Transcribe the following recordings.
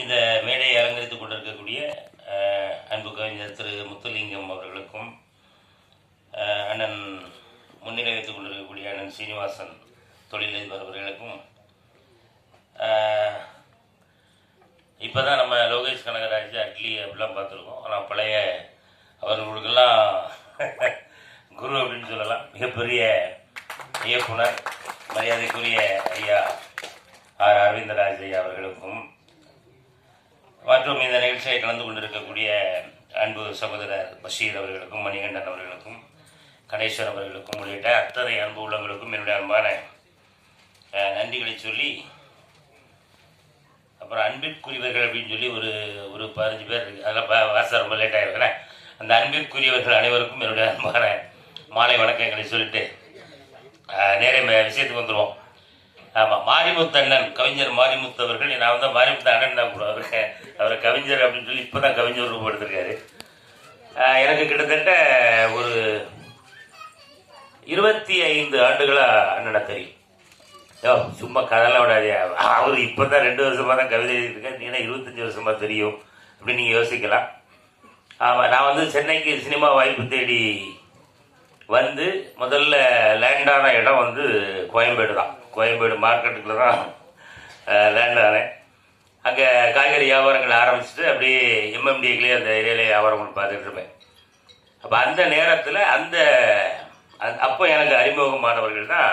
இந்த மேடையை அலங்கரித்துக் கொண்டிருக்கக்கூடிய அன்பு கவிஞர் திரு முத்துலிங்கம் அவர்களுக்கும், அண்ணன் முன்னிலை வைத்துக் கொண்டிருக்கக்கூடிய அண்ணன் சீனிவாசன் தொழிலதிபர் அவர்களுக்கும், இப்போ தான் நம்ம லோகேஷ் கனகராஜ் அட்லி அப்படிலாம் பார்த்துருக்கோம். ஆனால் பழைய அவர்களுக்கெல்லாம் குரு அப்படின்னு சொல்லலாம். மிகப்பெரிய இயக்குனர் மரியாதைக்குரிய ஐயா ஆர் அரவிந்தராஜ் ஐயா அவர்களுக்கும், மற்றும் இந்த நிகழ்ச்சியை கலந்து கொண்டிருக்கக்கூடிய அன்பு சகோதரர் பஷீர் அவர்களுக்கும், மணிகண்டன் அவர்களுக்கும், கணேஸ்வர் அவர்களுக்கும் உள்ளிட்ட அத்தனை அன்பு உள்ளவங்களுக்கும் என்னுடைய அன்பான நன்றிகளை சொல்லி, அப்புறம் அன்பிற்குரியவர்கள் அப்படின்னு சொல்லி ஒரு 15 பேர் இருக்குது. அதெல்லாம் வாசம் ரொம்ப லேட்டாக இருக்கிறேன். அந்த அன்பிற்குரியவர்கள் அனைவருக்கும் என்னுடைய அன்பான மாலை வணக்கங்களை சொல்லிட்டு நேரே விஷயத்துக்கு வந்துடுவோம். ஆமாம், மாரிமுத்து அண்ணன், கவிஞர் மாரிமுத்து அவர்கள், நான் வந்து மாரிமுத்து அண்ணன் தான் கூட அவரை கவிஞர் அப்படின்னு சொல்லி இப்போ தான் கவிஞர் ரூபப்படுத்திருக்காரு. எனக்கு கிட்டத்தட்ட ஒரு 25 ஆண்டுகளாக அண்ணனை தெரியும். சும்மா கதெல்லாம் விடாதே, அவர் இப்போ தான் 2 வருஷமாக தான் கவிதை எழுதியிருக்கேன், நீனா 25 வருஷமாக தெரியும் அப்படின்னு நீங்கள் யோசிக்கலாம். ஆமாம், நான் வந்து சென்னைக்கு சினிமா வாய்ப்பு தேடி வந்து முதல்ல லேண்டான இடம் வந்து கோயம்பேடு தான். கோயம்பேடு மார்க்கெட்டுக்குள்ள தான் லேண்ட் ஆனேன். அங்கே காய்கறி வியாபாரங்கள் ஆரம்பிச்சுட்டு அப்படியே எம்எம்டிஏக்குள்ளேயே அந்த ஏரியாவிலே வியாபாரம் பார்த்துட்டு இருப்பேன். அப்போ அந்த நேரத்தில் அப்போ எனக்கு அறிமுகமானவர்கள் தான்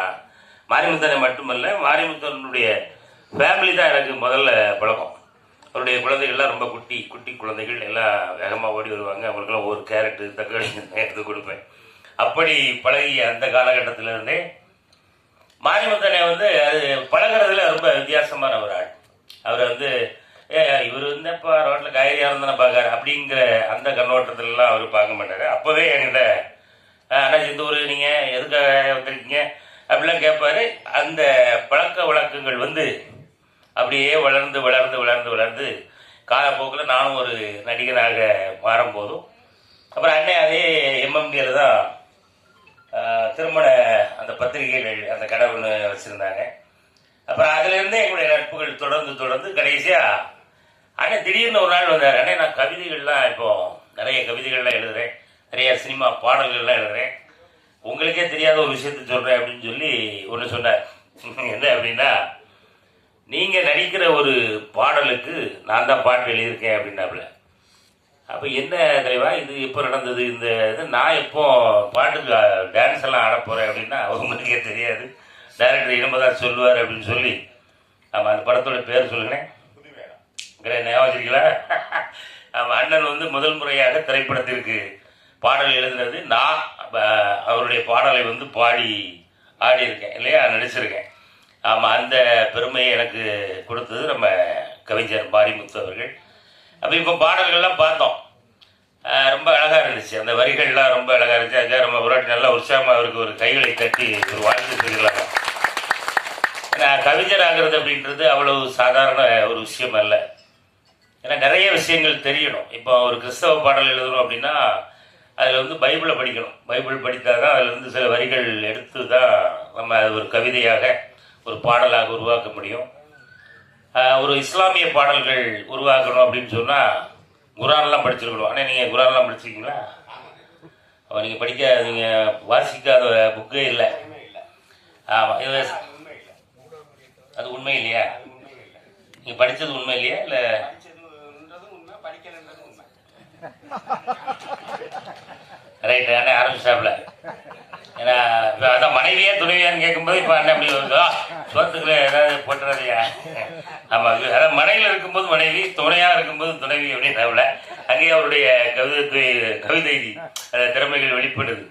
மாரிமுத்தனை மட்டுமல்ல, மாரிமுத்தனுடைய ஃபேமிலி தான் எனக்கு முதல்ல பழக்கம். அவருடைய குழந்தைகள்லாம் ரொம்ப குட்டி குழந்தைகள், எல்லாம் வேகமாக ஓடி வருவாங்க. அவங்களுக்கெல்லாம் ஒரு கேரட்டு தக்காளி எடுத்து கொடுப்பேன். அப்படி பழகிய அந்த காலகட்டத்திலிருந்தே மாரிமுத்தனை வந்து அது பழகிறதுல ரொம்ப வித்தியாசமான ஒரு ஆள். அவர் வந்து இவர் வந்து இப்போ ரோட்டில் காய்கறியாக இருந்தானே பார்க்காரு அப்படிங்கிற அந்த கண்ணோட்டத்திலலாம் அவர் பார்க்க மாட்டார். அப்போவே என்கிட்ட அண்ணா இந்த ஊர் நீங்கள் எதுக்காக வந்திருக்கீங்க அப்படிலாம் கேட்பாரு. அந்த பழக்க வழக்கங்கள் வந்து அப்படியே வளர்ந்து காலப்போக்கில் நானும் ஒரு நடிகராக மாறும்போதும், அப்புறம் அண்ணன் அதே எம்எம்டியில் தான் திருமண அந்த பத்திரிகைகள் அந்த கடை ஒன்று வச்சுருந்தாங்க. அப்புறம் அதுலேருந்தே எங்களுடைய நட்புகள் தொடர்ந்து கடைசியாக அண்ணன் திடீர்னு ஒரு நாள் வந்தார். அண்ணே, நான் கவிதைகள்லாம் இப்போது நிறைய கவிதைகள்லாம் எழுதுகிறேன், நிறைய சினிமா பாடல்கள்லாம் எழுதுகிறேன், உங்களுக்கே தெரியாத ஒரு விஷயத்த சொல்கிறேன் அப்படின்னு சொல்லி ஒன்று சொன்னார். என்ன அப்படின்னா, நீங்கள் நடிக்கிற ஒரு பாடலுக்கு நான் தான் பாட்டு எழுதியிருக்கேன் அப்படின்னாப்புல. அப்போ என்ன தலைவா இது எப்போ நடந்தது இந்த இது, நான் எப்போ பாட்டுக்கு டான்ஸ் எல்லாம் ஆட போகிறேன் அப்படின்னா அவங்களுக்கே தெரியாது, டைரக்டர் இனிமே தான் சொல்லுவார் அப்படின்னு சொல்லி. ஆமாம், அந்த படத்தோட பேர் சொல்லுங்களேன், ஞாபகம் வச்சிருக்கீங்களா? ஆமாம், அண்ணன் வந்து முதல் முறையாக திரைப்படத்திற்கு பாடல் எழுதுனது. நான் அவருடைய பாடலை வந்து ஆடியிருக்கேன் இல்லையா, நடிச்சிருக்கேன். ஆமாம், அந்த பெருமையை எனக்கு கொடுத்தது நம்ம கவிஞர் மாரிமுத்து அவர்கள். அப்போ இப்போ பாடல்கள்லாம் பார்த்தோம், ரொம்ப அழகாக இருந்துச்சு. அந்த வரிகள்லாம் ரொம்ப அழகாக இருந்துச்சு. அதுக்காக நம்ம ஒரு வாட்டி நல்லா உற்சாகமாக அவருக்கு ஒரு கைகளை தட்டி ஒரு வாழ்த்து சொல்லிடலாங்க. ஏன்னா கவிஞர் ஆகிறது அப்படின்றது அவ்வளவு சாதாரண ஒரு விஷயம் அல்ல. ஏன்னா நிறைய விஷயங்கள் தெரியணும். இப்போ ஒரு கிறிஸ்தவ பாடல் எழுதணும் அப்படின்னா அதில் வந்து பைபிளை படிக்கணும். பைபிள் படித்தால் தான் அதில் வந்து சில வரிகள் எடுத்து தான் நம்ம ஒரு கவிதையாக ஒரு பாடலாக உருவாக்க முடியும். ஒரு இஸ்லாமிய பாடல்கள் உருவாக்கணும் அப்படின்னு சொன்னால் குரான்லாம் படிச்சிருக்கணும். ஆனால் நீங்கள் குரான்லாம் படிச்சிருக்கீங்களா? நீங்கள் நீங்கள் வாசிக்காத புக்கே இல்லை. ஆமாம், இது அது உண்மை இல்லையா? நீங்கள் படித்தது உண்மை இல்லையா? இல்லை ரைட்டு, அண்ணன் ஆரம்பிச்சாப்புல. ஏன்னா அதான் மனைவியே துணைவியான்னு கேட்கும்போது இப்போ அண்ணன் அப்படி வருதோ சோத்துக்குள்ள ஏதாவது போட்டுறதையா? ஆமாம், அதான் மனையில் இருக்கும்போது மனைவி, துணையாக இருக்கும்போது துணைவி அப்படின்னாப்புல. அங்கேயே அவருடைய கவிதை திறமைகள் வெளிப்படுது.